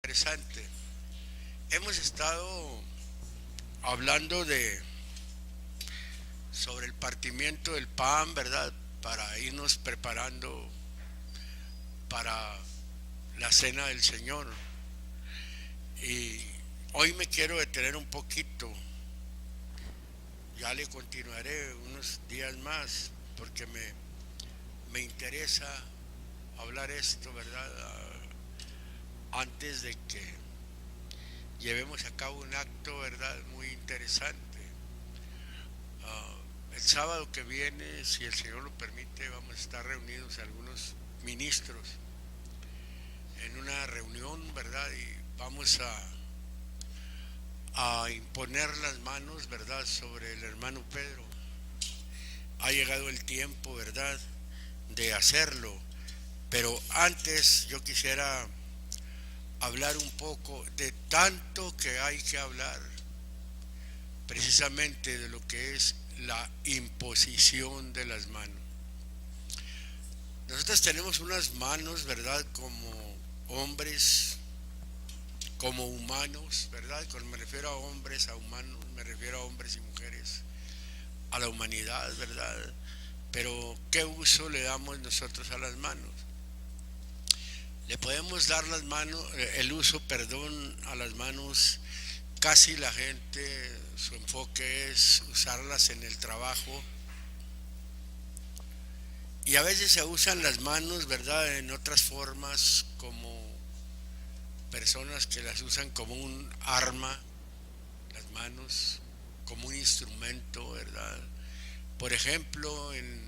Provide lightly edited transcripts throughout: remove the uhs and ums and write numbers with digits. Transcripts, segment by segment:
interesante. Hemos estado hablando sobre el partimiento del pan, ¿verdad? Para irnos preparando para la cena del Señor. Y hoy me quiero detener un poquito. Ya le continuaré unos días más porque me interesa hablar esto, ¿verdad? Antes de que llevemos a cabo un acto, ¿verdad? Muy interesante. El sábado que viene, si el Señor lo permite, vamos a estar reunidos algunos ministros en una reunión, ¿verdad? Y vamos a imponer las manos, ¿verdad?, sobre el hermano Pedro. Ha llegado el tiempo, ¿verdad?, de hacerlo. Pero antes yo quisiera hablar un poco de tanto que hay que hablar, precisamente de lo que es la imposición de las manos. Nosotros tenemos unas manos, ¿verdad?, como hombres, como humanos, ¿verdad? Cuando me refiero a hombres, a humanos, me refiero a hombres y mujeres, a la humanidad, ¿verdad? Pero ¿qué uso le damos nosotros a las manos? Le podemos dar las manos, el uso, perdón, a las manos. Casi la gente, su enfoque es usarlas en el trabajo. Y a veces se usan las manos, ¿verdad?, en otras formas, como personas que las usan como un arma, las manos, como un instrumento, ¿verdad? Por ejemplo, en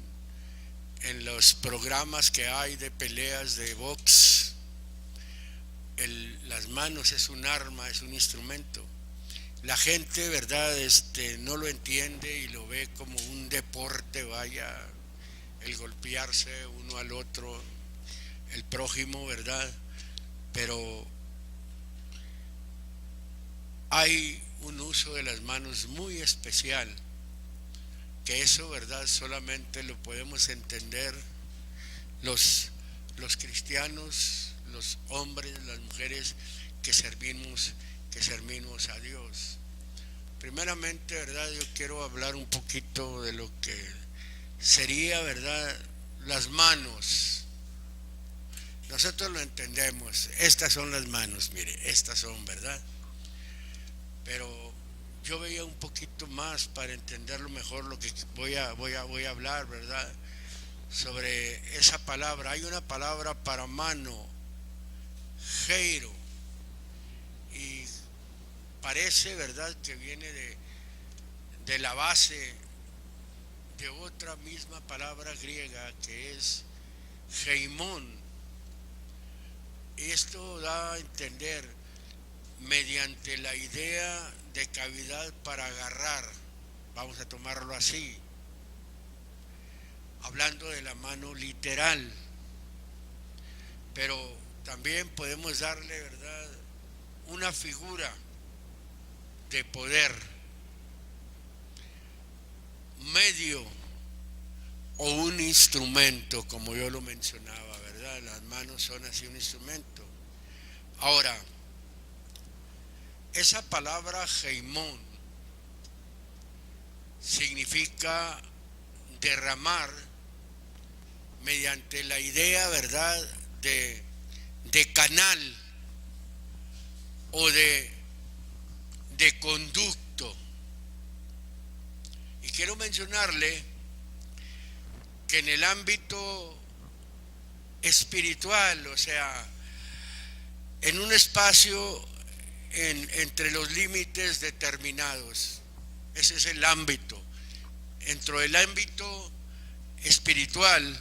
los programas que hay de peleas de box, las manos es un arma, es un instrumento. La gente, ¿verdad?, no lo entiende y lo ve como un deporte, vaya, el golpearse uno al otro, el prójimo, ¿verdad? Pero hay un uso de las manos muy especial, que eso, ¿verdad?, solamente lo podemos entender los cristianos, los hombres, las mujeres que servimos a Dios. Primeramente, ¿verdad?, yo quiero hablar un poquito de lo que sería, ¿verdad?, las manos. Nosotros lo entendemos, estas son las manos, mire, estas son, ¿verdad? Pero yo veía un poquito más para entenderlo mejor lo que voy a hablar, ¿verdad?, sobre esa palabra. Hay una palabra para mano, geiro, y parece, ¿verdad?, que viene de la base de otra misma palabra griega que es geimón. Esto da a entender mediante la idea de cavidad para agarrar, vamos a tomarlo así, hablando de la mano literal, pero también podemos darle, ¿verdad?, una figura de poder, medio o un instrumento, como yo lo mencionaba, ¿verdad? Las manos son así un instrumento. Ahora, esa palabra geimón significa derramar mediante la idea, ¿verdad?, de canal o de conducto. Y quiero mencionarle que en el ámbito espiritual, o sea, en un espacio entre los límites determinados, ese es el ámbito. Dentro del ámbito espiritual,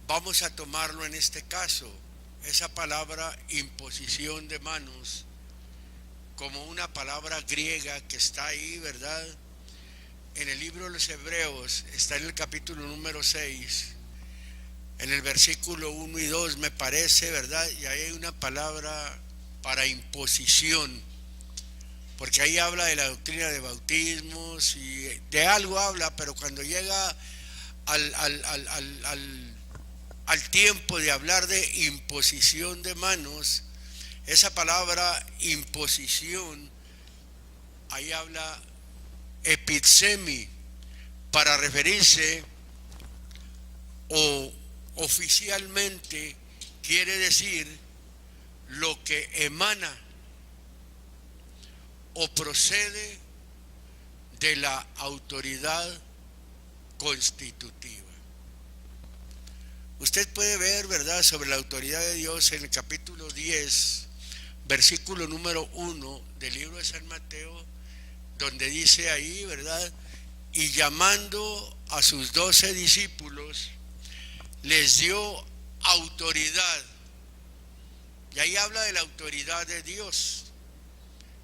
vamos a tomarlo en este caso, esa palabra imposición de manos, como una palabra griega que está ahí, ¿verdad?, en el libro de los Hebreos, está en el capítulo número 6, en el versículo 1 y 2, me parece, ¿verdad?, y ahí hay una palabra para imposición, porque ahí habla de la doctrina de bautismos y de algo habla, pero cuando llega al al tiempo de hablar de imposición de manos, esa palabra imposición, ahí habla epitsemi, para referirse o oficialmente quiere decir lo que emana o procede de la autoridad constitutiva. Usted puede ver, ¿verdad?, sobre la autoridad de Dios en el capítulo 10, versículo número 1 del libro de San Mateo, donde dice ahí, ¿verdad?, y llamando a sus 12 discípulos, les dio autoridad. Y ahí habla de la autoridad de Dios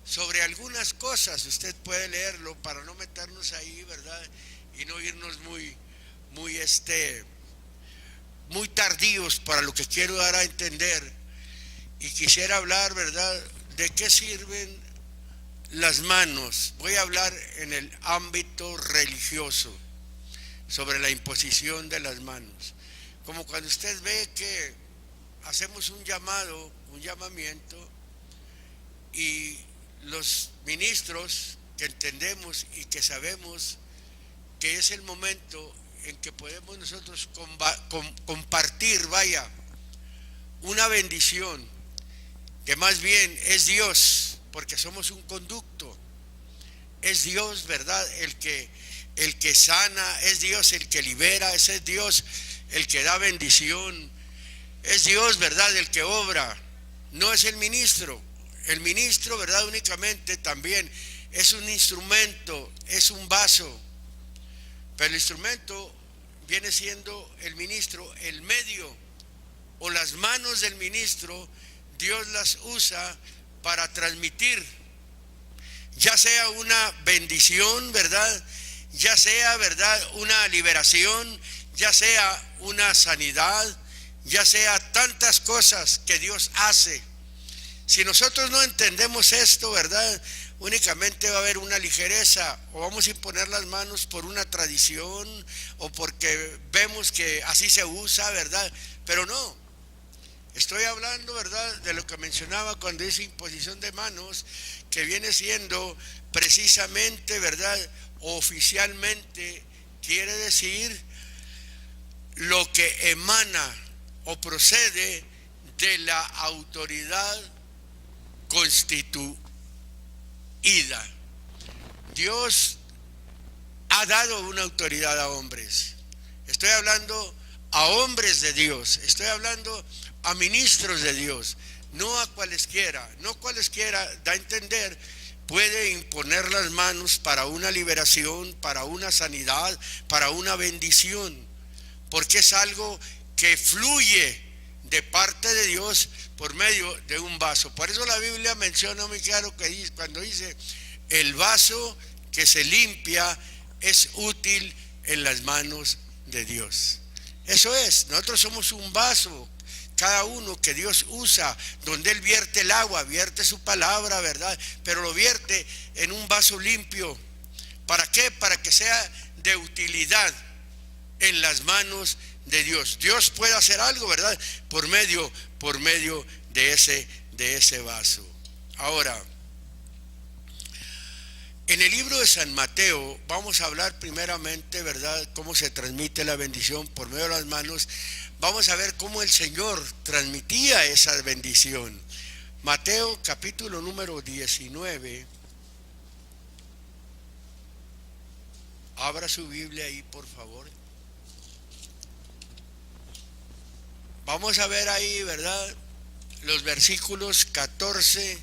sobre algunas cosas. Usted puede leerlo para no meternos ahí, ¿verdad?, y no irnos muy tardíos para lo que quiero dar a entender. Y quisiera hablar, ¿verdad?, de qué sirven las manos. Voy a hablar en el ámbito religioso sobre la imposición de las manos. Como cuando usted ve que hacemos un llamamiento, y los ministros que entendemos y que sabemos que es el momento en que podemos nosotros compartir, una bendición, que más bien es Dios, porque somos un conducto, es Dios, ¿verdad?, el que sana, es Dios el que libera, es Dios el que da bendición, es Dios, ¿verdad?, el que obra, no es el ministro. El ministro, ¿verdad?, únicamente también es un instrumento, es un vaso, pero el instrumento viene siendo el ministro, el medio o las manos del ministro. Dios las usa para transmitir, ya sea una bendición, ¿verdad?, ya sea, ¿verdad?, una liberación, ya sea una sanidad, ya sea tantas cosas que Dios hace. Si nosotros no entendemos esto, ¿verdad?, únicamente va a haber una ligereza, o vamos a imponer las manos por una tradición o porque vemos que así se usa, ¿verdad? Pero no, estoy hablando, ¿verdad?, de lo que mencionaba cuando dice imposición de manos, que viene siendo precisamente, ¿verdad?, oficialmente quiere decir lo que emana o procede de la autoridad constituida. Dios ha dado una autoridad a hombres. Estoy hablando a hombres de Dios, estoy hablando a ministros de Dios, no a cualesquiera. No cualesquiera, da a entender, puede imponer las manos para una liberación, para una sanidad, para una bendición, porque es algo que fluye de parte de Dios por medio de un vaso. Por eso la Biblia menciona muy claro que dice, cuando dice el vaso que se limpia es útil en las manos de Dios. Eso es, nosotros somos un vaso, cada uno que Dios usa, donde Él vierte el agua, vierte su palabra, ¿verdad? Pero lo vierte en un vaso limpio. ¿Para qué? Para que sea de utilidad en las manos de Dios. Dios puede hacer algo, ¿verdad?, por medio de ese vaso. Ahora, en el libro de San Mateo vamos a hablar primeramente, ¿verdad?, cómo se transmite la bendición por medio de las manos. Vamos a ver cómo el Señor transmitía esa bendición. Mateo capítulo número 19. Abra su Biblia ahí, por favor. Vamos a ver ahí, ¿verdad?, los versículos 14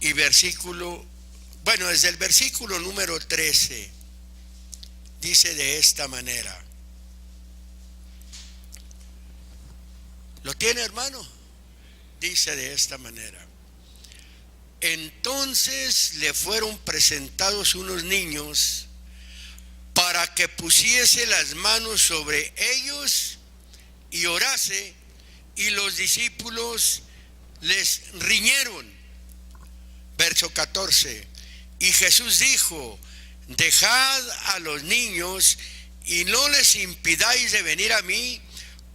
y desde el versículo número 13, dice de esta manera. ¿Lo tiene, hermano? Dice de esta manera: entonces le fueron presentados unos niños para que pusiese las manos sobre ellos y orase, y los discípulos les riñeron. Verso 14: y Jesús dijo: dejad a los niños y no les impidáis de venir a mí,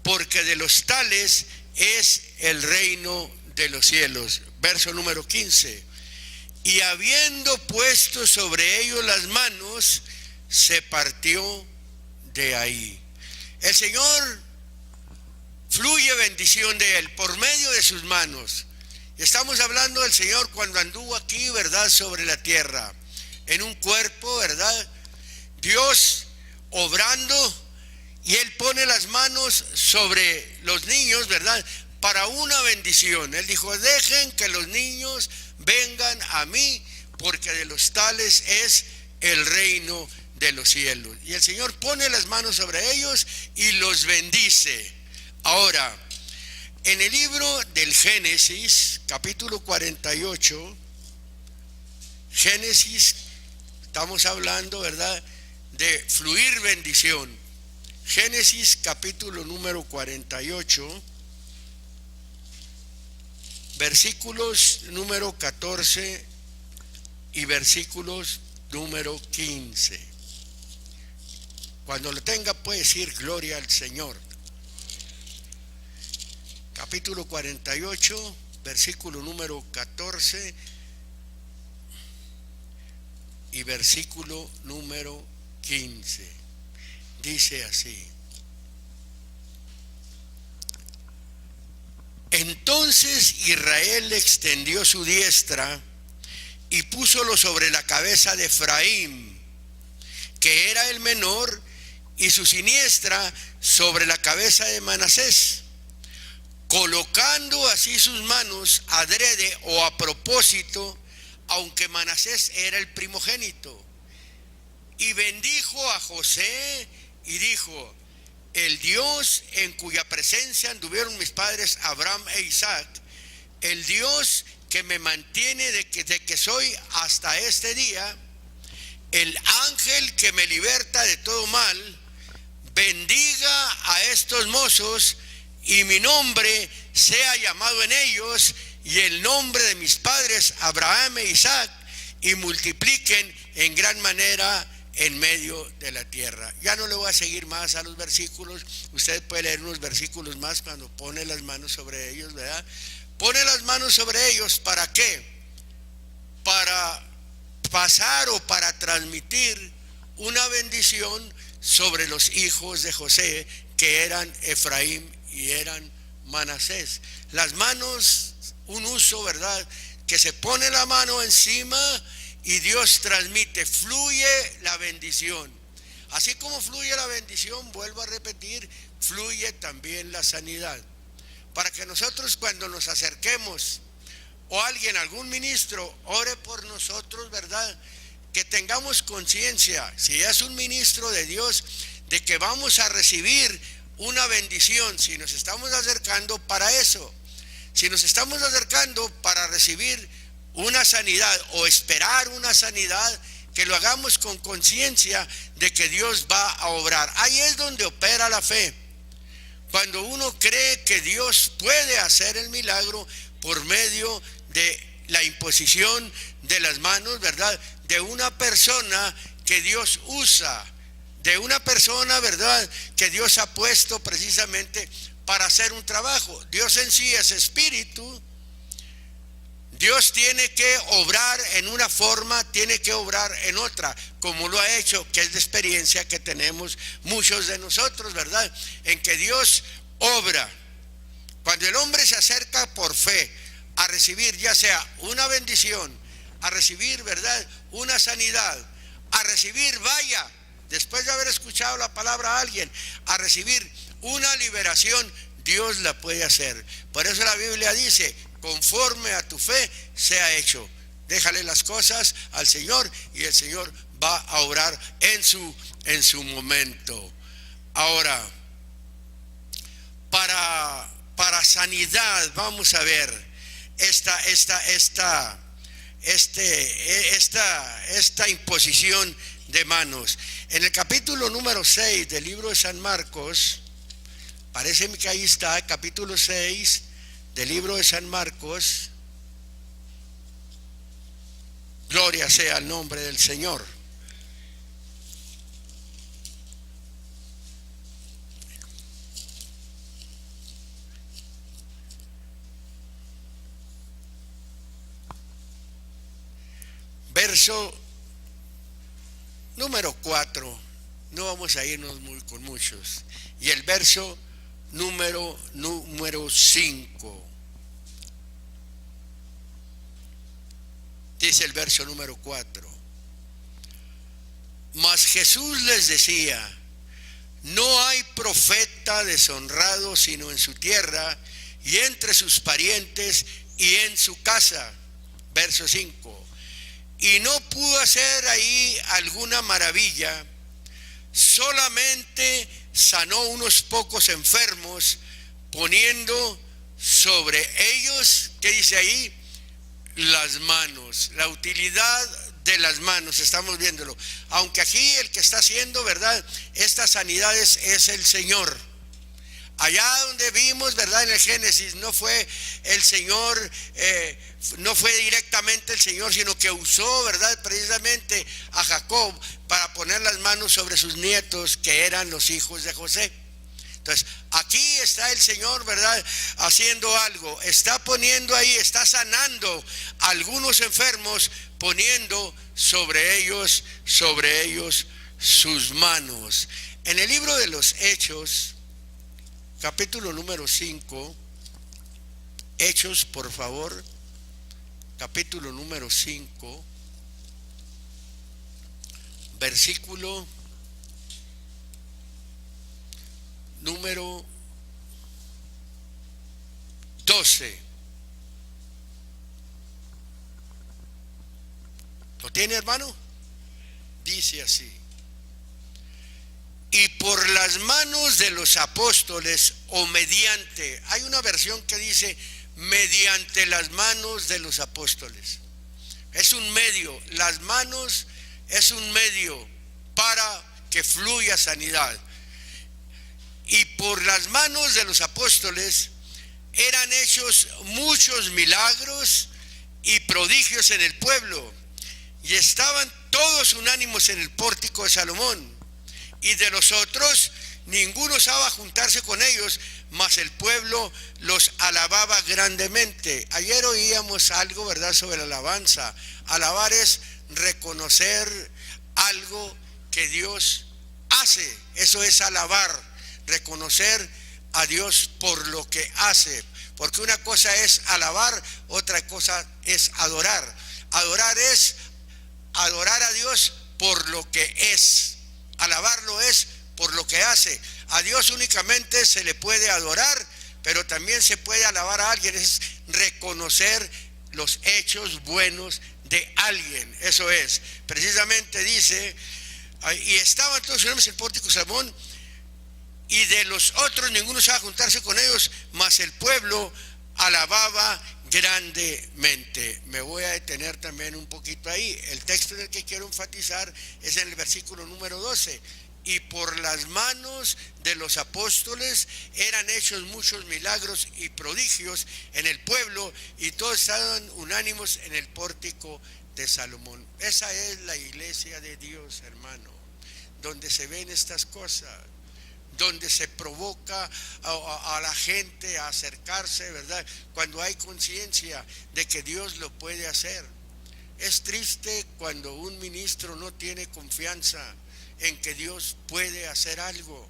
porque de los tales es el reino de los cielos. Verso número 15. Y habiendo puesto sobre ellos las manos, se partió de ahí. El Señor, fluye bendición de Él por medio de sus manos. Estamos hablando del Señor cuando anduvo aquí, ¿verdad?, sobre la tierra, en un cuerpo, ¿verdad? Dios obrando, y Él pone las manos sobre los niños, ¿verdad?, para una bendición. Él dijo: dejen que los niños vengan a mí, porque de los tales es el reino de los cielos. Y el Señor pone las manos sobre ellos y los bendice. Ahora, en el libro del Génesis, capítulo 48, Génesis, estamos hablando, ¿verdad?, de fluir bendición. Génesis capítulo número 48, versículos número 14 y versículos número 15. Cuando lo tenga puede decir gloria al Señor. Capítulo 48, versículo número 14 y versículo número 15. Dice así: entonces Israel extendió su diestra y púsolo sobre la cabeza de Efraín, que era el menor, y su siniestra sobre la cabeza de Manasés, colocando así sus manos adrede o a propósito, aunque Manasés era el primogénito. Y bendijo a José y dijo: el Dios en cuya presencia anduvieron mis padres Abraham e Isaac, el Dios que me mantiene desde que soy hasta este día, el ángel que me liberta de todo mal, bendiga a estos mozos, y mi nombre sea llamado en ellos, y el nombre de mis padres Abraham e Isaac, y multipliquen en gran manera en medio de la tierra. Ya no le voy a seguir más a los versículos. Usted puede leer unos versículos más cuando pone las manos sobre ellos, ¿verdad? Pone las manos sobre ellos, ¿para qué? Para pasar o para transmitir una bendición sobre los hijos de José, que eran Efraín y eran Manasés. Las manos, un uso, ¿verdad?, que se pone la mano encima y Dios transmite, fluye la bendición. Así como fluye la bendición, vuelvo a repetir, fluye también la sanidad. Para que nosotros, cuando nos acerquemos, o alguien, algún ministro, ore por nosotros, ¿verdad?, que tengamos conciencia, si es un ministro de Dios, de que vamos a recibir una bendición. Si nos estamos acercando para eso, si nos estamos acercando para recibir una sanidad o esperar una sanidad, que lo hagamos con conciencia de que Dios va a obrar. Ahí es donde opera la fe. Cuando uno cree que Dios puede hacer el milagro por medio de la imposición de las manos, ¿verdad?, de una persona que Dios usa, de una persona, ¿verdad?, que Dios ha puesto precisamente para hacer un trabajo. Dios en sí es espíritu. Dios tiene que obrar en una forma, tiene que obrar en otra, como lo ha hecho, que es la experiencia que tenemos muchos de nosotros, ¿verdad?, en que Dios obra. Cuando el hombre se acerca por fe a recibir ya sea una bendición, a recibir, ¿verdad?, una sanidad, a recibir, vaya, después de haber escuchado la palabra a alguien, a recibir una liberación, Dios la puede hacer. Por eso la Biblia dice: conforme a tu fe sea hecho. Déjale las cosas al Señor y el Señor va a obrar en su momento. Ahora, para sanidad, vamos a ver esta imposición de manos. En el capítulo número 6 del libro de San Marcos, parece que ahí está, capítulo 6 del libro de San Marcos. Gloria sea al nombre del Señor. verso número 4, no vamos a irnos con muchos, y el verso número 5. Dice el verso número 4: Mas Jesús les decía: no hay profeta deshonrado sino en su tierra y entre sus parientes y en su casa. Verso 5: y no pudo hacer ahí alguna maravilla, solamente sanó unos pocos enfermos, poniendo sobre ellos, ¿qué dice ahí? Las manos. La utilidad de las manos, estamos viéndolo. Aunque aquí el que está haciendo, ¿verdad?, estas sanidades es el Señor. Allá donde vimos, ¿verdad?, en el Génesis, no fue el Señor, no fue directamente el Señor, sino que usó, ¿verdad?, precisamente a Jacob para poner las manos sobre sus nietos, que eran los hijos de José. Entonces, aquí está el Señor, ¿verdad?, haciendo algo, está poniendo ahí, está sanando a algunos enfermos, poniendo sobre ellos sus manos. En el libro de los Hechos, capítulo número 5, Hechos, por favor, capítulo número 5, versículo número 12. ¿Lo tiene, hermano? Dice así: y por las manos de los apóstoles, o mediante, hay una versión que dice mediante las manos de los apóstoles. Es un medio, las manos es un medio para que fluya sanidad. Y por las manos de los apóstoles eran hechos muchos milagros y prodigios en el pueblo, y estaban todos unánimos en el pórtico de Salomón. Y de los otros ninguno osaba juntarse con ellos, mas el pueblo los alababa grandemente. Ayer oíamos algo, ¿verdad?, sobre la alabanza. Alabar es reconocer algo que Dios hace. Eso es alabar, reconocer a Dios por lo que hace. Porque una cosa es alabar, otra cosa es adorar. Adorar es adorar a Dios por lo que es. Alabarlo es por lo que hace. A Dios únicamente se le puede adorar, pero también se puede alabar a alguien. Es reconocer los hechos buenos de alguien. Eso es. Precisamente dice: y estaban todos en el pórtico de Salomón, y de los otros ninguno se va a juntarse con ellos, mas el pueblo alababa grandemente. Me voy a detener también un poquito ahí. El texto en el que quiero enfatizar es en el versículo número 12. Y por las manos de los apóstoles eran hechos muchos milagros y prodigios en el pueblo, y todos estaban unánimos en el pórtico de Salomón. Esa es la iglesia de Dios, hermano, donde se ven estas cosas, donde se provoca a la gente a acercarse, ¿verdad?, cuando hay conciencia de que Dios lo puede hacer. Es triste cuando un ministro no tiene confianza en que Dios puede hacer algo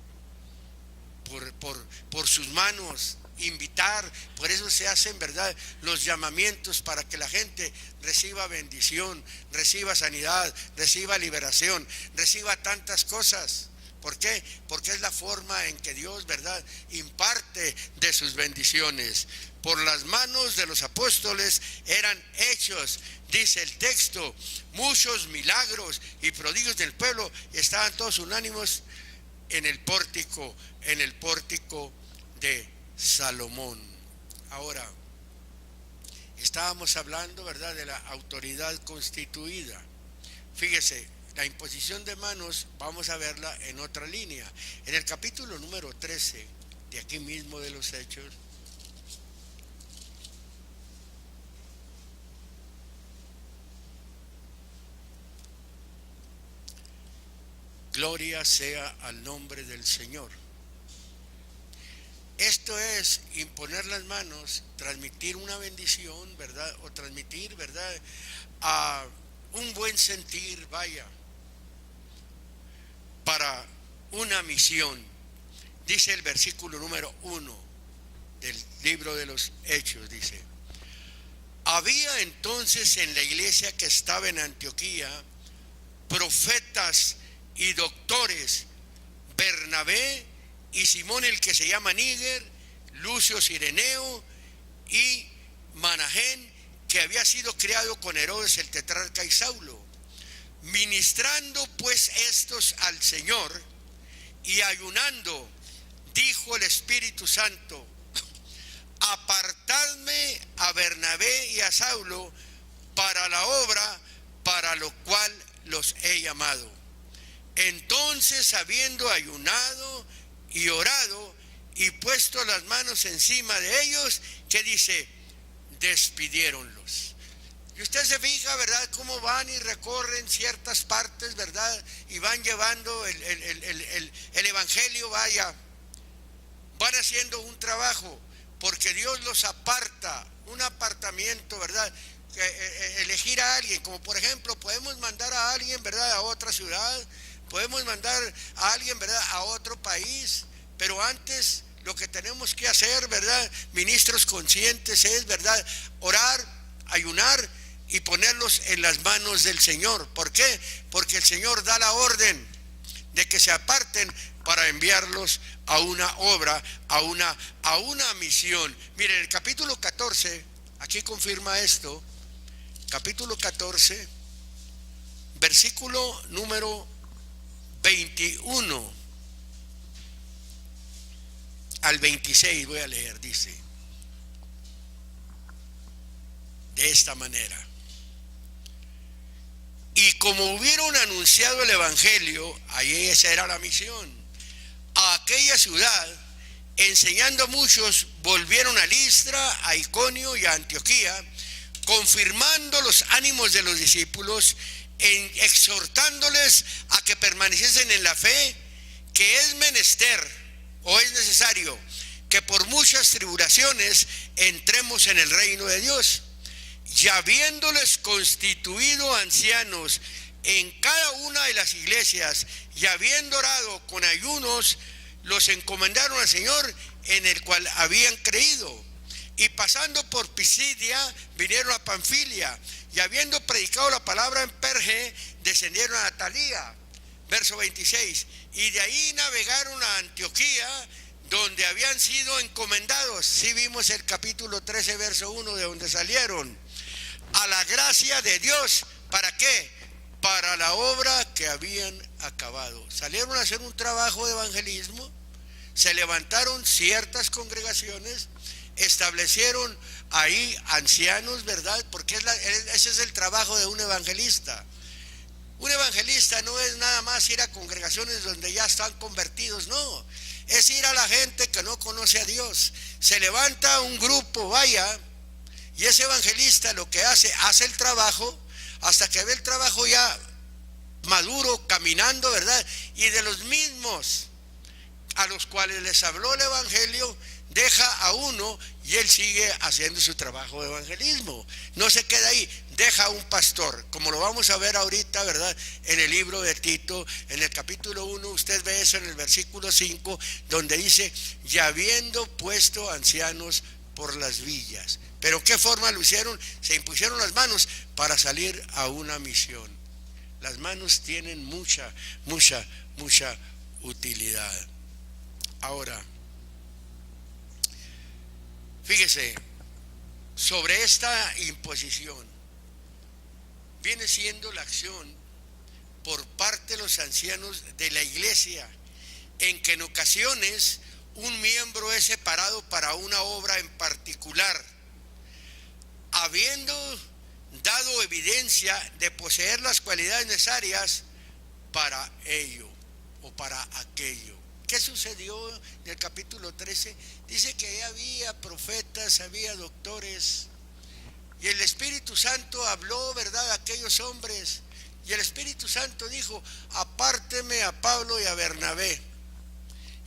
por sus manos, invitar. Por eso se hacen, ¿verdad?, los llamamientos para que la gente reciba bendición, reciba sanidad, reciba liberación, reciba tantas cosas. ¿Por qué? Porque es la forma en que Dios, ¿verdad?, imparte de sus bendiciones. Por las manos de los apóstoles eran hechos, dice el texto, muchos milagros y prodigios del pueblo, y estaban todos unánimos en el pórtico de Salomón. Ahora, estábamos hablando, ¿verdad?, de la autoridad constituida. Fíjese, la imposición de manos vamos a verla en otra línea. En el capítulo número 13, de aquí mismo de los Hechos, gloria sea al nombre del Señor. Esto es imponer las manos, transmitir una bendición, ¿verdad?, o transmitir, ¿verdad?, un buen sentir, vaya, para una misión. Dice el versículo número 1 del libro de los Hechos, dice: había entonces en la iglesia que estaba en Antioquía profetas y doctores, Bernabé y Simón el que se llama Níger, Lucio Cireneo y Manahén, que había sido criado con Herodes el tetrarca, y Saulo. Ministrando pues estos al Señor y ayunando, dijo el Espíritu Santo: apartadme a Bernabé y a Saulo para la obra para lo cual los he llamado. Entonces, habiendo ayunado y orado y puesto las manos encima de ellos, ¿qué dice? Despidiéronlos. Y usted se fija, ¿verdad?, cómo van y recorren ciertas partes, ¿verdad?, y van llevando el evangelio, vaya, van haciendo un trabajo, porque Dios los aparta, un apartamiento, ¿verdad?, elegir a alguien, como por ejemplo, podemos mandar a alguien, ¿verdad?, a otra ciudad, podemos mandar a alguien, ¿verdad?, a otro país, pero antes lo que tenemos que hacer, ¿verdad?, ministros conscientes, es, ¿verdad?, orar, ayunar y ponerlos en las manos del Señor. ¿Por qué? Porque el Señor da la orden de que se aparten para enviarlos a una obra, a una misión. Miren, el capítulo 14, aquí confirma esto, capítulo 14, versículo número 21 al 26, voy a leer, dice de esta manera: y como hubieron anunciado el evangelio, ahí esa era la misión, a aquella ciudad, enseñando a muchos, volvieron a Listra, a Iconio y a Antioquía, confirmando los ánimos de los discípulos, exhortándoles a que permaneciesen en la fe, que es menester o es necesario que por muchas tribulaciones entremos en el reino de Dios. Y habiéndoles constituido ancianos en cada una de las iglesias, y habiendo orado con ayunos, los encomendaron al Señor en el cual habían creído. Y pasando por Pisidia, vinieron a Panfilia, y habiendo predicado la palabra en Perge, descendieron a Atalía. Verso 26, y de ahí navegaron a Antioquía, donde habían sido encomendados. Sí vimos el capítulo 13, verso 1, de donde salieron. A la gracia de Dios, ¿para qué? Para la obra que habían acabado. Salieron a hacer un trabajo de evangelismo, se levantaron ciertas congregaciones, establecieron ahí ancianos, ¿verdad? Porque ese es el trabajo de un evangelista. Un evangelista no es nada más ir a congregaciones donde ya están convertidos, no, es ir a la gente que no conoce a Dios. Se levanta un grupo, vaya, y ese evangelista lo que hace el trabajo hasta que ve el trabajo ya maduro, caminando, ¿verdad? Y de los mismos a los cuales les habló el evangelio, deja a uno y él sigue haciendo su trabajo de evangelismo. No se queda ahí, deja a un pastor, como lo vamos a ver ahorita, ¿verdad?, en el libro de Tito, en el capítulo 1, usted ve eso en el versículo 5, donde dice: y habiendo puesto ancianos por las villas. ¿Pero qué forma lo hicieron? Se impusieron las manos para salir a una misión. Las manos tienen mucha utilidad. Ahora, fíjese, sobre esta imposición viene siendo la acción por parte de los ancianos de la iglesia, en que en ocasiones un miembro es separado para una obra en particular, habiendo dado evidencia de poseer las cualidades necesarias para ello o para aquello. ¿Qué sucedió en el capítulo 13? Dice que había profetas, había doctores, y el Espíritu Santo habló, ¿verdad?, a aquellos hombres, y el Espíritu Santo dijo: apárteme a Pablo y a Bernabé.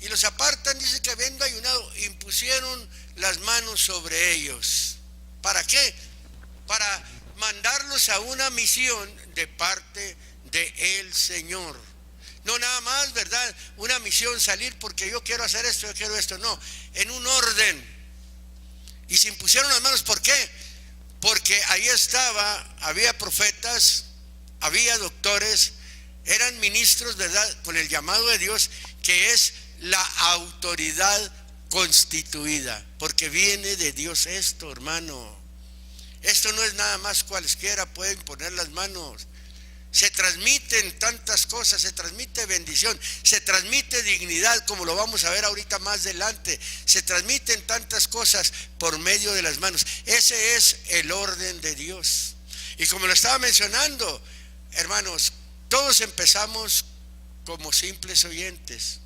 Y los apartan, dice que habiendo ayunado, impusieron las manos sobre ellos. ¿Para qué? Para mandarlos a una misión de parte del Señor. No nada más, ¿verdad? Una misión, salir porque yo quiero hacer esto, yo quiero esto. No, en un orden. Y se impusieron las manos. ¿Por qué? Porque ahí había profetas, había doctores, eran ministros, ¿verdad? Con el llamado de Dios, que es la autoridad constituida. Porque viene de Dios esto, hermano. Esto no es nada más cualesquiera pueden poner las manos. Se transmiten tantas cosas, se transmite bendición, se transmite dignidad, como lo vamos a ver ahorita más adelante. Se transmiten tantas cosas por medio de las manos. Ese es el orden de Dios. Y como lo estaba mencionando, hermanos, todos empezamos como simples oyentes.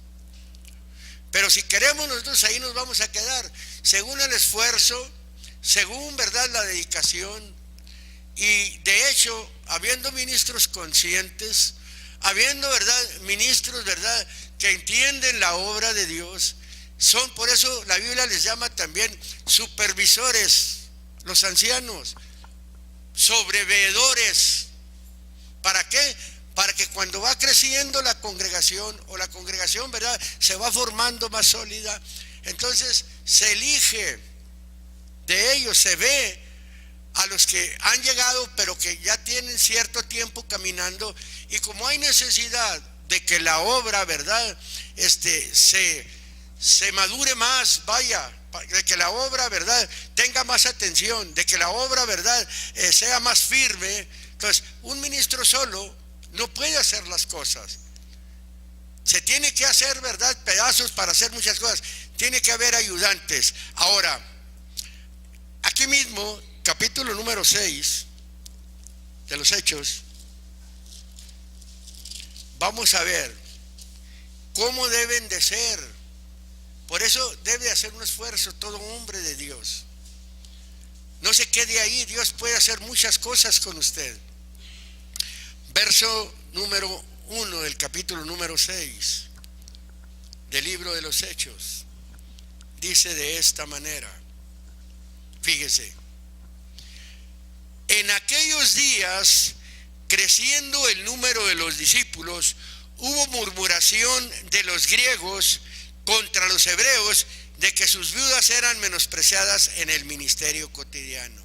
Pero si queremos nosotros, ahí nos vamos a quedar, según el esfuerzo, según, ¿verdad?, la dedicación. Y de hecho, habiendo ministros conscientes, habiendo, ¿verdad?, ministros, ¿verdad?, que entienden la obra de Dios, por eso la Biblia les llama también supervisores, los ancianos, sobreveedores. ¿Para qué? Para que cuando va creciendo la congregación, o la congregación, ¿verdad?, se va formando más sólida, entonces se elige de ellos, se ve a los que han llegado pero que ya tienen cierto tiempo caminando, y como hay necesidad de que la obra, ¿verdad?, se madure más, de que la obra, ¿verdad?, tenga más atención, de que la obra, ¿verdad?, sea más firme. Entonces, un ministro solo no puede hacer las cosas. Se tiene que hacer, ¿verdad?, pedazos para hacer muchas cosas. Tiene que haber ayudantes. Ahora, aquí mismo, capítulo número 6 de los Hechos, vamos a ver cómo deben de ser. Por eso debe hacer un esfuerzo todo hombre de Dios. No se quede ahí, Dios puede hacer muchas cosas con usted. Verso número 1 del capítulo número 6 del libro de los Hechos, dice de esta manera, fíjese: en aquellos días, creciendo el número de los discípulos, hubo murmuración de los griegos contra los hebreos de que sus viudas eran menospreciadas en el ministerio cotidiano.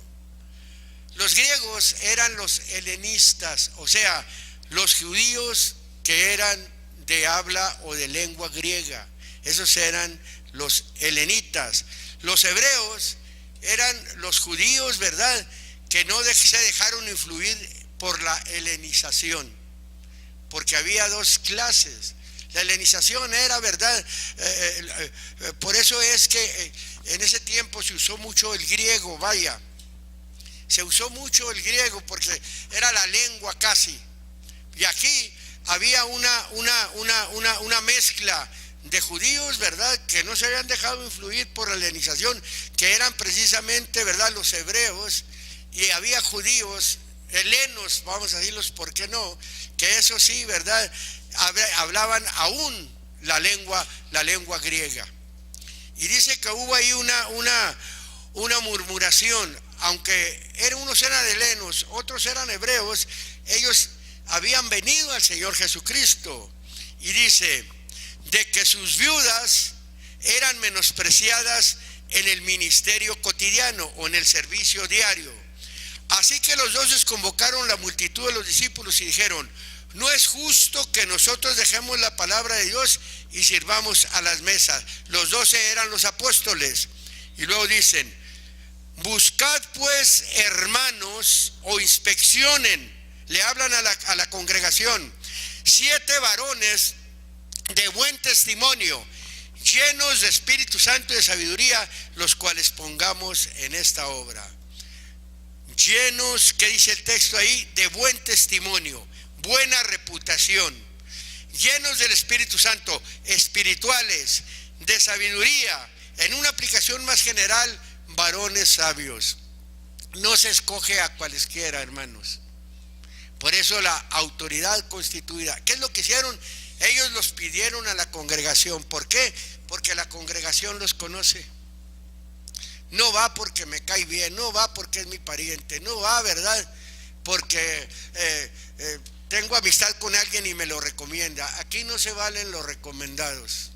Los griegos eran los helenistas, o sea, los judíos que eran de habla o de lengua griega. Esos eran los helenitas. Los hebreos eran los judíos, ¿verdad?, que no se dejaron influir por la helenización, porque había dos clases. La helenización era, ¿verdad? Por eso es que en ese tiempo se usó mucho el griego, se usó mucho el griego porque era la lengua casi. Y aquí había una mezcla de judíos, ¿verdad?, que no se habían dejado influir por la helenización, que eran precisamente, ¿verdad?, los hebreos. Y había judíos, helenos, vamos a decirlos, ¿por qué no?, que eso sí, ¿verdad?, hablaban aún la lengua griega. Y dice que hubo ahí una murmuración, aunque unos eran helenos, otros eran hebreos, ellos habían venido al Señor Jesucristo. Y dice, de que sus viudas eran menospreciadas en el ministerio cotidiano o en el servicio diario. Así que los 12 convocaron la multitud de los discípulos y dijeron: no es justo que nosotros dejemos la palabra de Dios y sirvamos a las mesas. Los 12 eran los apóstoles. Y luego dicen: buscad pues, hermanos, o inspeccionen, le hablan a la congregación, 7 varones de buen testimonio, llenos de Espíritu Santo y de sabiduría, los cuales pongamos en esta obra. Llenos, ¿qué dice el texto ahí? De buen testimonio, buena reputación, llenos del Espíritu Santo, espirituales, de sabiduría, en una aplicación más general, varones sabios. No se escoge a cualesquiera, hermanos. Por eso la autoridad constituida. ¿Qué es lo que hicieron? Ellos los pidieron a la congregación. ¿Por qué? Porque la congregación los conoce. No va porque me cae bien, no va porque es mi pariente, no va, ¿verdad? porque tengo amistad con alguien y me lo recomienda. Aquí no se valen los recomendados.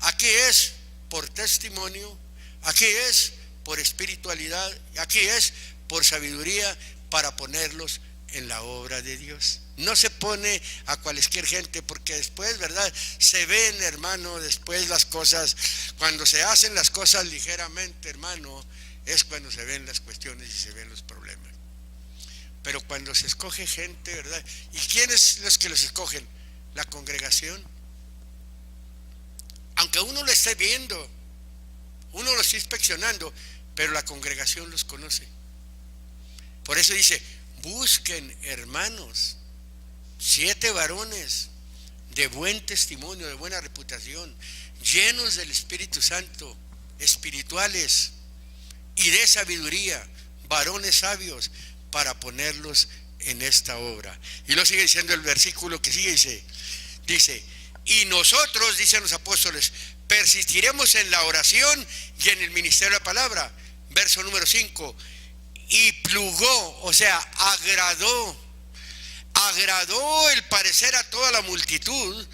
Aquí es por testimonio, aquí es por espiritualidad, aquí es por sabiduría para ponerlos en la obra de Dios. No se pone a cualquier gente, porque después, ¿verdad? Se ven, hermano, después las cosas, cuando se hacen las cosas ligeramente, hermano, es cuando se ven las cuestiones y se ven los problemas. Pero cuando se escoge gente, ¿verdad? ¿Y quiénes los que los escogen? La congregación. Aunque uno lo esté viendo, uno lo está inspeccionando, pero la congregación los conoce. Por eso dice, busquen, hermanos, 7 varones de buen testimonio, de buena reputación, llenos del Espíritu Santo, espirituales y de sabiduría, varones sabios, para ponerlos en esta obra. Y lo sigue diciendo el versículo que sigue, dice, y nosotros, dicen los apóstoles, persistiremos en la oración y en el ministerio de la palabra. Verso número 5, y plugó, o sea, agradó el parecer a toda la multitud,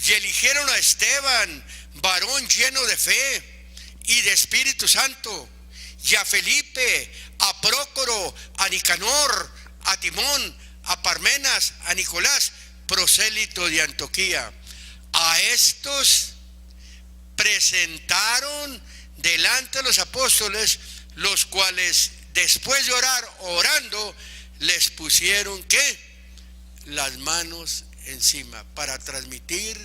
y eligieron a Esteban, varón lleno de fe y de Espíritu Santo, y a Felipe, a Prócoro, a Nicanor, a Timón, a Parmenas, a Nicolás, prosélito de Antioquía. A estos presentaron delante de los apóstoles, los cuales después de orando, les pusieron ¿qué? Las manos encima, para transmitir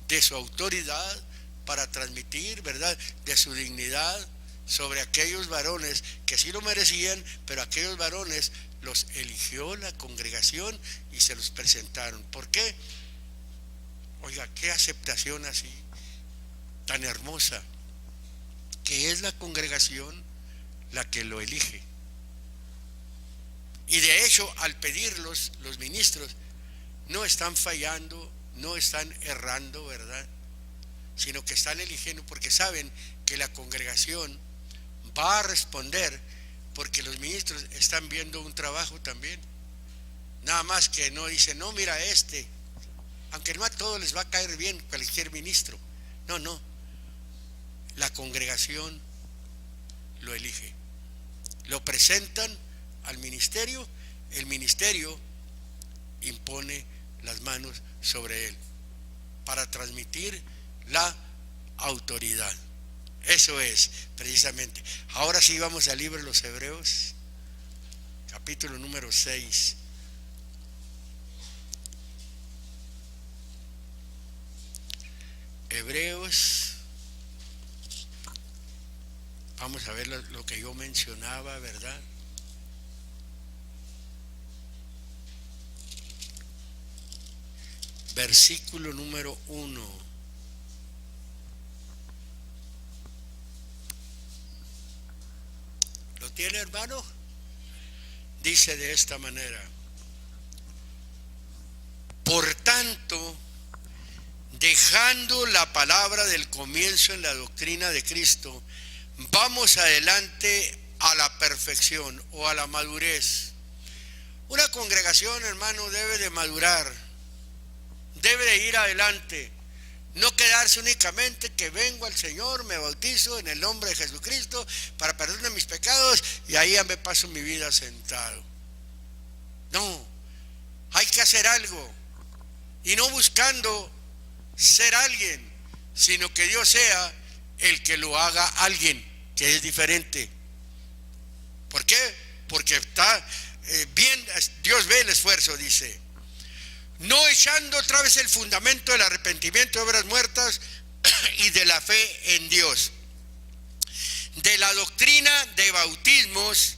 de su autoridad, para transmitir, ¿verdad?, de su dignidad sobre aquellos varones que sí lo merecían, pero aquellos varones los eligió la congregación y se los presentaron. ¿Por qué? Oiga, qué aceptación así, tan hermosa, que es la congregación la que lo elige. Y de hecho, al pedirlos, los ministros no están fallando, no están errando, ¿verdad?, sino que están eligiendo porque saben que la congregación va a responder, porque los ministros están viendo un trabajo también. Nada más que no dicen, no, mira aunque no a todos les va a caer bien cualquier ministro. No, la congregación lo elige, lo presentan al ministerio, el ministerio impone las manos sobre él para transmitir la autoridad. Eso es, precisamente. Ahora sí vamos al libro de los Hebreos, capítulo número 6. Hebreos, vamos a ver lo que yo mencionaba, ¿verdad? Versículo número 1. ¿Lo tiene, hermano? Dice de esta manera: por tanto, dejando la palabra del comienzo en la doctrina de Cristo, vamos adelante a la perfección o a la madurez. Una congregación, hermano, debe de madurar, debe de ir adelante, no quedarse únicamente que vengo al Señor, me bautizo en el nombre de Jesucristo para perdonar mis pecados y ahí ya me paso mi vida sentado. No, hay que hacer algo, y no buscando ser alguien, sino que Dios sea el que lo haga alguien, que es diferente. ¿Por qué? Porque está bien, Dios ve el esfuerzo, dice, no echando otra vez el fundamento del arrepentimiento de obras muertas y de la fe en Dios, de la doctrina de bautismos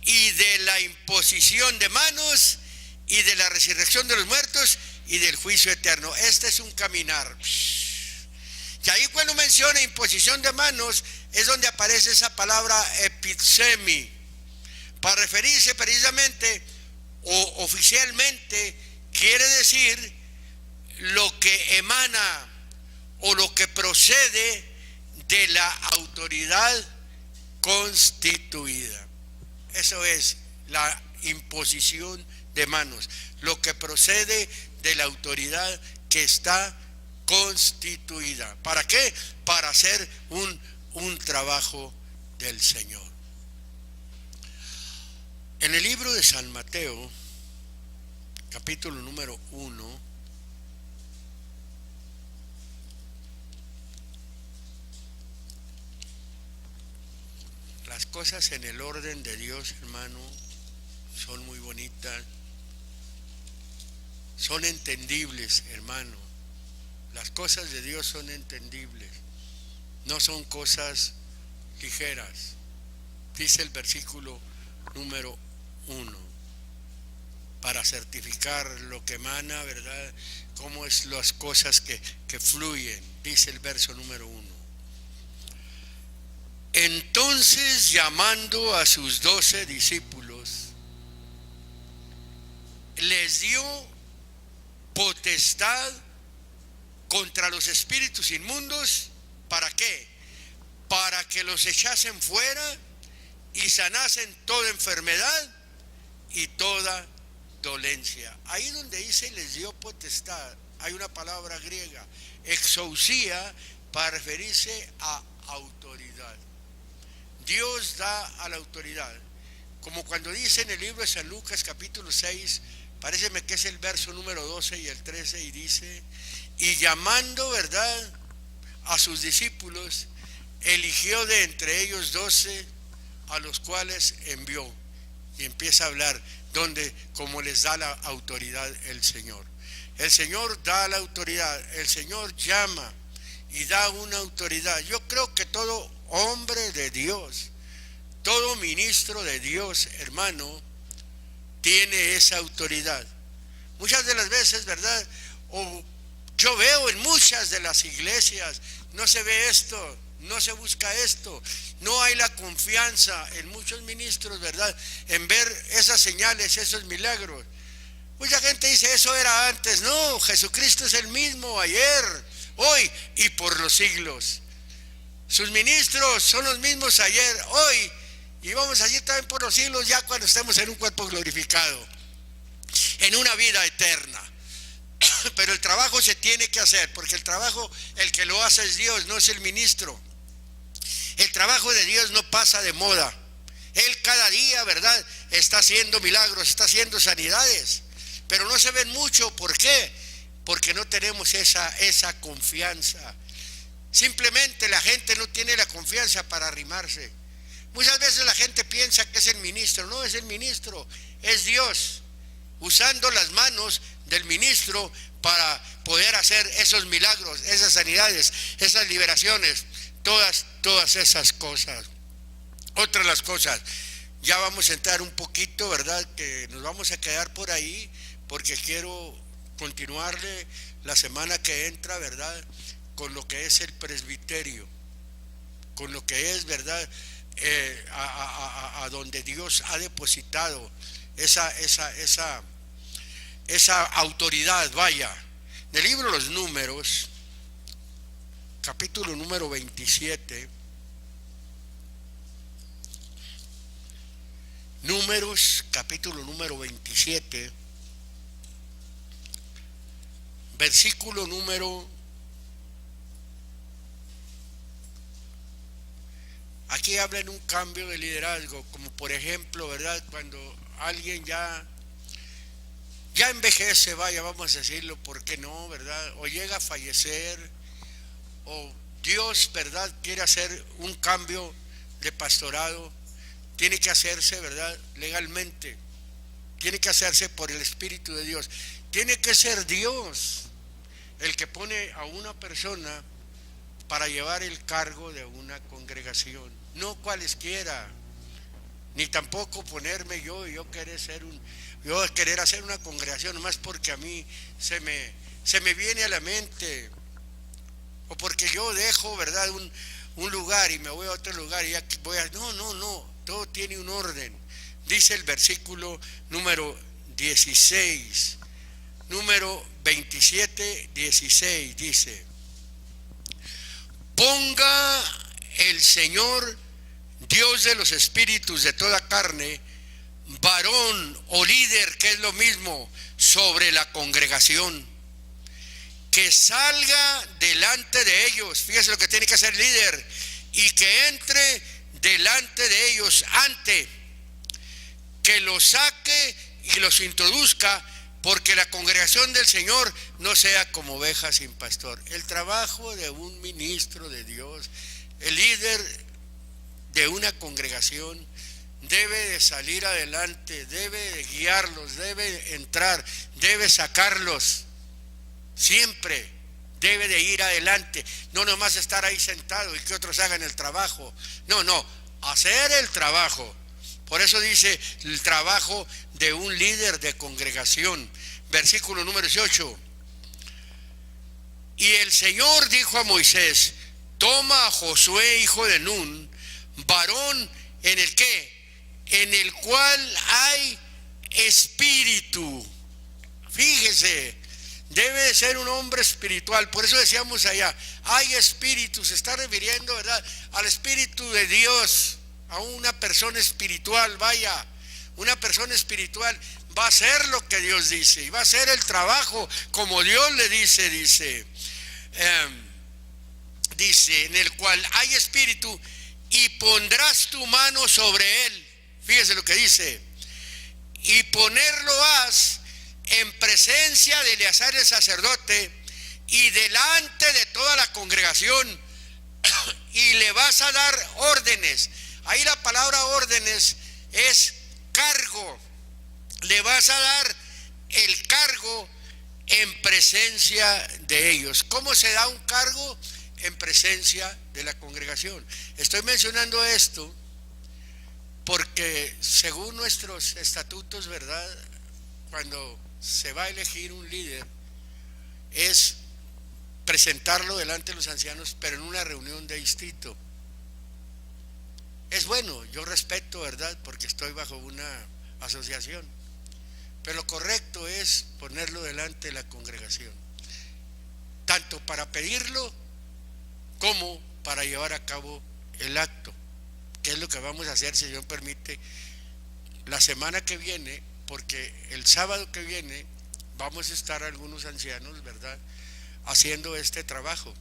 y de la imposición de manos y de la resurrección de los muertos y del juicio eterno. Este es un caminar. Y ahí cuando menciona imposición de manos es donde aparece esa palabra epitsemi, para referirse precisamente o oficialmente quiere decir lo que emana o lo que procede de la autoridad constituida. Eso es la imposición de manos, lo que procede de la autoridad que está constituida. ¿Para qué? Para hacer un trabajo del Señor. En el libro de San Mateo, capítulo número 1, las cosas en el orden de Dios, hermano, son muy bonitas, son entendibles, hermano. Las cosas de Dios son entendibles, no son cosas ligeras. Dice el versículo número 1, para certificar lo que emana, ¿verdad? Cómo es las cosas que fluyen, dice el verso número 1. Entonces, llamando a sus 12 discípulos, les dio potestad contra los espíritus inmundos. ¿Para qué? Para que los echasen fuera y sanasen toda enfermedad y toda dolencia. Ahí donde dice les dio potestad, hay una palabra griega, exousia, para referirse a autoridad. Dios da a la autoridad, como cuando dice en el libro de San Lucas capítulo 6, paréceme que es el verso número 12 y el 13, y dice, y llamando, ¿verdad?, a sus discípulos, eligió de entre ellos 12, a los cuales envió, y empieza a hablar cómo les da la autoridad el Señor. El Señor da la autoridad, el Señor llama y da una autoridad. Yo creo que todo hombre de Dios, todo ministro de Dios, hermano, tiene esa autoridad. Muchas de las veces, ¿verdad?, yo veo en muchas de las iglesias, no se ve esto, no se busca esto, no hay la confianza en muchos ministros, ¿verdad?, en ver esas señales, esos milagros. Mucha gente dice, eso era antes. No, Jesucristo es el mismo ayer, hoy y por los siglos. Sus ministros son los mismos ayer, hoy, y vamos a ir también por los siglos, ya cuando estemos en un cuerpo glorificado, en una vida eterna. Pero el trabajo se tiene que hacer, porque el trabajo, el que lo hace es Dios, no es el ministro. El trabajo de Dios no pasa de moda. Él cada día, ¿verdad?, está haciendo milagros, está haciendo sanidades, pero no se ven mucho. ¿Por qué? Porque no tenemos esa confianza. Simplemente la gente no tiene la confianza para arrimarse. Muchas veces la gente piensa que es el ministro. No es el ministro, es Dios, usando las manos del ministro para poder hacer esos milagros, esas sanidades, esas liberaciones, todas esas cosas. Otra de las cosas, ya vamos a entrar un poquito, ¿verdad?, que nos vamos a quedar por ahí, porque quiero continuarle la semana que entra, ¿verdad?, con lo que es el presbiterio, con lo que es, ¿verdad?, a donde Dios ha depositado esa autoridad. Vaya, en el libro de los Números, capítulo número 27, Números, capítulo número 27, versículo número, aquí habla en un cambio de liderazgo, como por ejemplo, ¿verdad?, cuando alguien ya envejece, vaya, vamos a decirlo, ¿por qué no?, ¿verdad?, o llega a fallecer, o Dios, ¿verdad?, quiere hacer un cambio de pastorado, tiene que hacerse, ¿verdad?, legalmente, tiene que hacerse por el Espíritu de Dios, tiene que ser Dios el que pone a una persona para llevar el cargo de una congregación, no cualesquiera, ni tampoco ponerme yo querer hacer una congregación nomás porque a mí se me viene a la mente, o porque yo dejo, ¿verdad?, un lugar y me voy a otro lugar y ya voy a... No, todo tiene un orden. Dice el versículo número 16, número 27, 16, dice: ponga el Señor, Dios de los espíritus de toda carne, varón o líder, que es lo mismo, sobre la congregación, que salga delante de ellos. Fíjese lo que tiene que hacer el líder, y que entre delante de ellos, ante que los saque y los introduzca, porque la congregación del Señor no sea como oveja sin pastor. El trabajo de un ministro de Dios, el líder de una congregación, debe de salir adelante, debe de guiarlos, debe entrar, debe sacarlos, siempre debe de ir adelante, no nomás estar ahí sentado y que otros hagan el trabajo, no, hacer el trabajo. Por eso dice el trabajo de un líder de congregación. Versículo número 18. Y el Señor dijo a Moisés: toma a Josué, hijo de Nun, varón en el que, en el cual hay espíritu. Fíjese, debe de ser un hombre espiritual. Por eso decíamos allá, hay espíritu, se está refiriendo, ¿verdad?, al espíritu de Dios, a una persona espiritual. Vaya, una persona espiritual va a hacer lo que Dios dice y va a hacer el trabajo como Dios le dice. Dice, en el cual hay espíritu, y pondrás tu mano sobre él. Fíjese lo que dice: y ponerlo has en presencia de Eleazar el sacerdote y delante de toda la congregación, y le vas a dar órdenes. Ahí la palabra órdenes es cargo. Le vas a dar el cargo en presencia de ellos. ¿Cómo se da un cargo? En presencia de la congregación. Estoy mencionando esto porque según nuestros estatutos, ¿verdad?, cuando se va a elegir un líder, es presentarlo delante de los ancianos, pero en una reunión de distrito. Es bueno, yo respeto, ¿verdad?, porque estoy bajo una asociación, pero lo correcto es ponerlo delante de la congregación, tanto para pedirlo como para llevar a cabo el acto, que es lo que vamos a hacer, si Dios permite, la semana que viene, porque el sábado que viene vamos a estar algunos ancianos, ¿verdad?, haciendo este trabajo,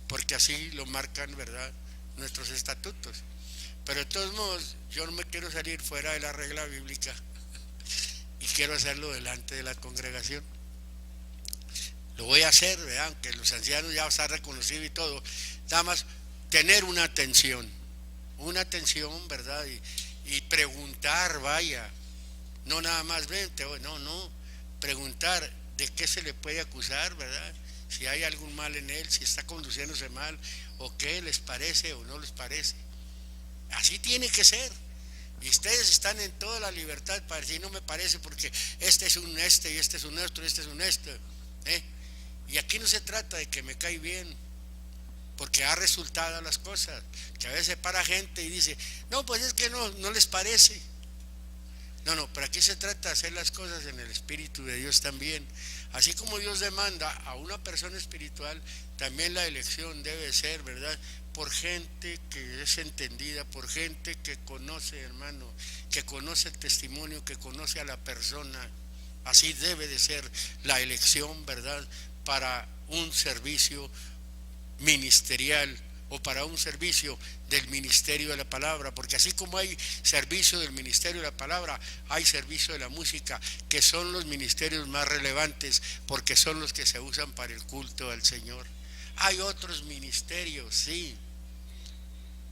porque así lo marcan, ¿verdad?, nuestros estatutos. Pero de todos modos, yo no me quiero salir fuera de la regla bíblica y quiero hacerlo delante de la congregación. Lo voy a hacer, ¿verdad?, aunque los ancianos ya están reconocidos y todo, nada más tener una atención, ¿verdad?, y preguntar, vaya, no nada más vente, no, preguntar de qué se le puede acusar, ¿verdad?, si hay algún mal en él, si está conduciéndose mal, o qué les parece o no les parece. Así tiene que ser. Y ustedes están en toda la libertad para decir: no me parece porque este es un y este es un otro, este es un Y aquí no se trata de que me cae bien, porque ha resultado las cosas, que a veces para gente y dice: no, pues es que no les parece. No, pero aquí se trata de hacer las cosas en el Espíritu de Dios también. Así como Dios demanda a una persona espiritual, también la elección debe ser, ¿verdad?, por gente que es entendida, por gente que conoce, hermano, que conoce el testimonio, que conoce a la persona. Así debe de ser la elección, ¿verdad?, para un servicio ministerial o para un servicio del ministerio de la palabra, porque así como hay servicio del ministerio de la palabra, hay servicio de la música, que son los ministerios más relevantes, porque son los que se usan para el culto al Señor. Hay otros ministerios, sí,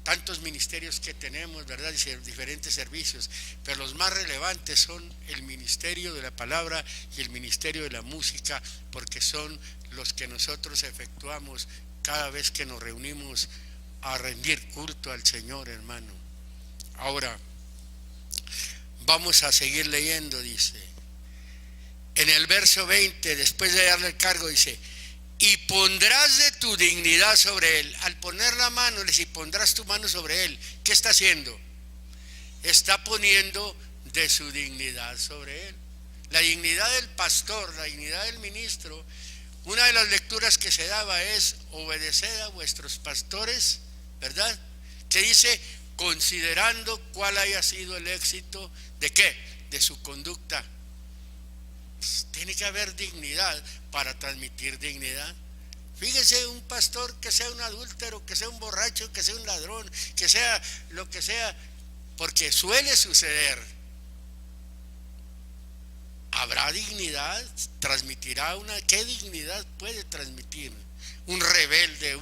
tantos ministerios que tenemos, ¿verdad?, y diferentes servicios, pero los más relevantes son el ministerio de la palabra y el ministerio de la música, porque son los que nosotros efectuamos cada vez que nos reunimos a rendir culto al Señor, hermano. Ahora, vamos a seguir leyendo, dice, en el verso 20, después de darle el cargo, dice: y pondrás de tu dignidad sobre él. Al poner la mano, le dice: y pondrás tu mano sobre él. ¿Qué está haciendo? Está poniendo de su dignidad sobre él. La dignidad del pastor, la dignidad del ministro. Una de las lecturas que se daba es: obedeced a vuestros pastores, ¿verdad?, que dice: considerando cuál haya sido el éxito de qué, de su conducta. Tiene que haber dignidad para transmitir dignidad. Fíjese, un pastor que sea un adúltero, que sea un borracho, que sea un ladrón, que sea lo que sea, porque suele suceder. ¿Habrá dignidad? ¿Transmitirá una? ¿Qué dignidad puede transmitir? Un rebelde,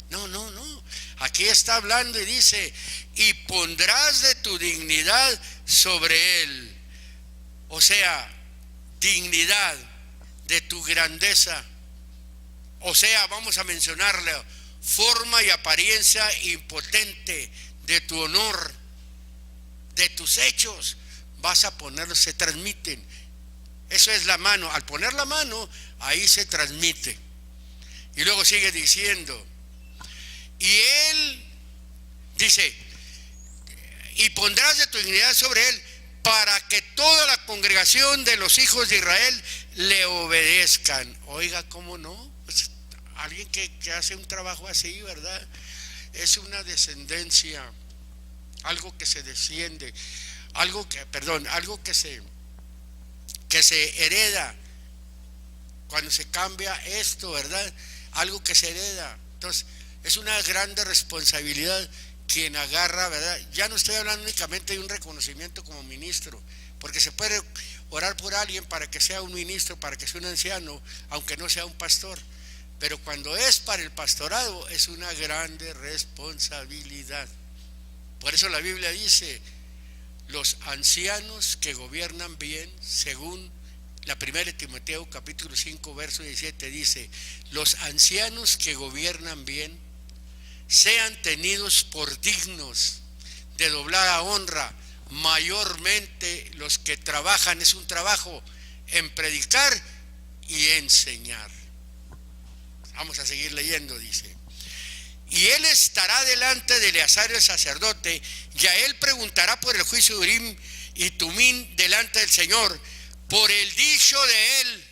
No. Aquí está hablando y dice, y pondrás de tu dignidad sobre él. O sea, dignidad de tu grandeza. O sea, vamos a mencionarle, forma y apariencia impotente de tu honor, de tus hechos. Vas a ponerlos, se transmiten. Eso es la mano. Al poner la mano, ahí se transmite. Y luego sigue diciendo, y él dice, y pondrás de tu dignidad sobre él para que toda la congregación de los hijos de Israel le obedezcan. Oiga, ¿cómo no? Pues alguien que hace un trabajo así, ¿verdad? Es una descendencia, algo que se desciende, algo que se hereda cuando se cambia esto, ¿verdad? Algo que se hereda. Entonces, es una grande responsabilidad quien agarra, ¿verdad? Ya no estoy hablando únicamente de un reconocimiento como ministro, porque se puede orar por alguien para que sea un ministro, para que sea un anciano, aunque no sea un pastor, pero cuando es para el pastorado es una grande responsabilidad. Por eso la Biblia dice, los ancianos que gobiernan bien, según la primera de Timoteo capítulo 5 verso 17 dice, los ancianos que gobiernan bien sean tenidos por dignos de doblada honra, mayormente los que trabajan, es un trabajo en predicar y enseñar. Vamos a seguir leyendo, dice, y él estará delante de Eleazar el sacerdote, y a él preguntará por el juicio de Urim y Tumín delante del Señor, por el dicho de él.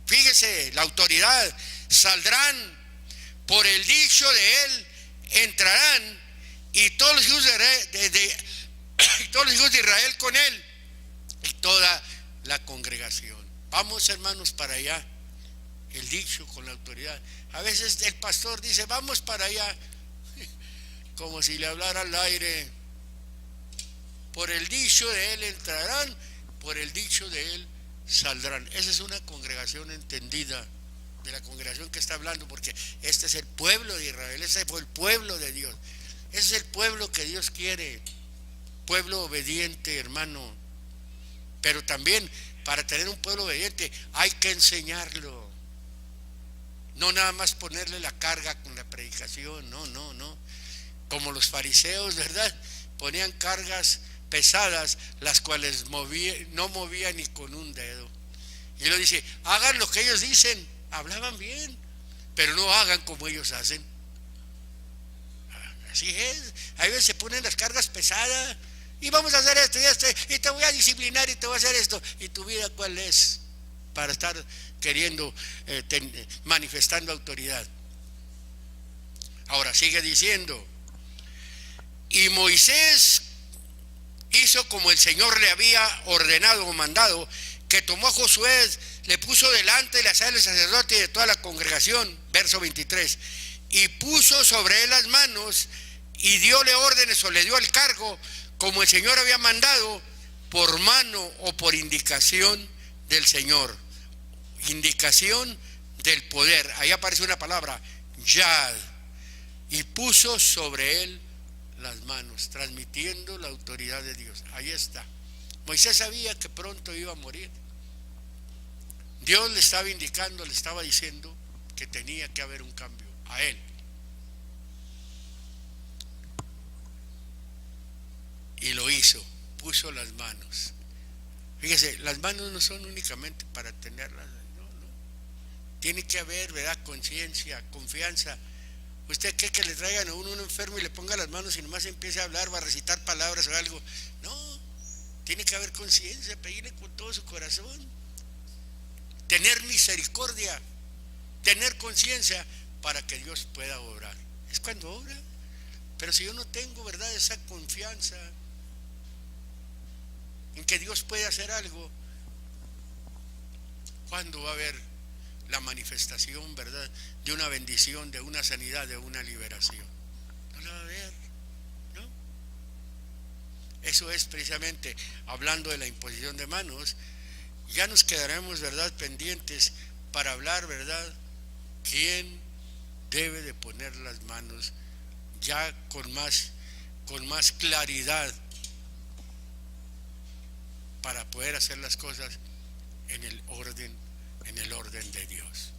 Fíjese, la autoridad, saldrán, por el dicho de él entrarán, y todos los hijos todos los hijos de Israel con él, y toda la congregación. Vamos, hermanos, para allá. El dicho con la autoridad. A veces el pastor dice, vamos para allá, como si le hablara al aire. Por el dicho de él entrarán, por el dicho de él saldrán. Esa es una congregación entendida, de la congregación que está hablando, porque este es el pueblo de Israel, este fue el pueblo de Dios, ese es el pueblo que Dios quiere, pueblo obediente, hermano. Pero también para tener un pueblo obediente hay que enseñarlo, no nada más ponerle la carga con la predicación, no, como los fariseos, ¿verdad? Ponían cargas pesadas, las cuales no movían ni con un dedo. Y lo dice, hagan lo que ellos dicen. Hablaban bien, pero no hagan como ellos hacen. Así es. A veces se ponen las cargas pesadas y vamos a hacer esto y esto, y te voy a disciplinar y te voy a hacer esto. ¿Y tu vida cuál es para estar queriendo, manifestando autoridad? Ahora sigue diciendo, y Moisés hizo como el Señor le había ordenado o mandado, que tomó a Josué, le puso delante de la sala del sacerdote y de toda la congregación, verso 23, y puso sobre él las manos y diole órdenes o le dio el cargo como el Señor había mandado, por mano o por indicación del Señor, indicación del poder. Ahí aparece una palabra, yad, y puso sobre él las manos, transmitiendo la autoridad de Dios. Ahí está. Moisés sabía que pronto iba a morir. Dios le estaba indicando, le estaba diciendo que tenía que haber un cambio a él. Y lo hizo, puso las manos. Fíjese, las manos no son únicamente para tenerlas, no. Tiene que haber, ¿verdad?, conciencia, confianza. ¿Usted cree que le traigan a uno un enfermo y le ponga las manos y nomás empiece a hablar, va a recitar palabras o algo? No, tiene que haber conciencia, pedirle con todo su corazón, tener misericordia, tener conciencia para que Dios pueda obrar. Es cuando obra. Pero si yo no tengo, ¿verdad?, esa confianza en que Dios puede hacer algo, ¿cuándo va a haber la manifestación, ¿verdad?, de una bendición, de una sanidad, de una liberación? No la va a haber, ¿no? Eso es precisamente, hablando de la imposición de manos, ya nos quedaremos, ¿verdad?, pendientes para hablar, ¿verdad?, quién debe de poner las manos ya con más claridad para poder hacer las cosas en el orden de Dios.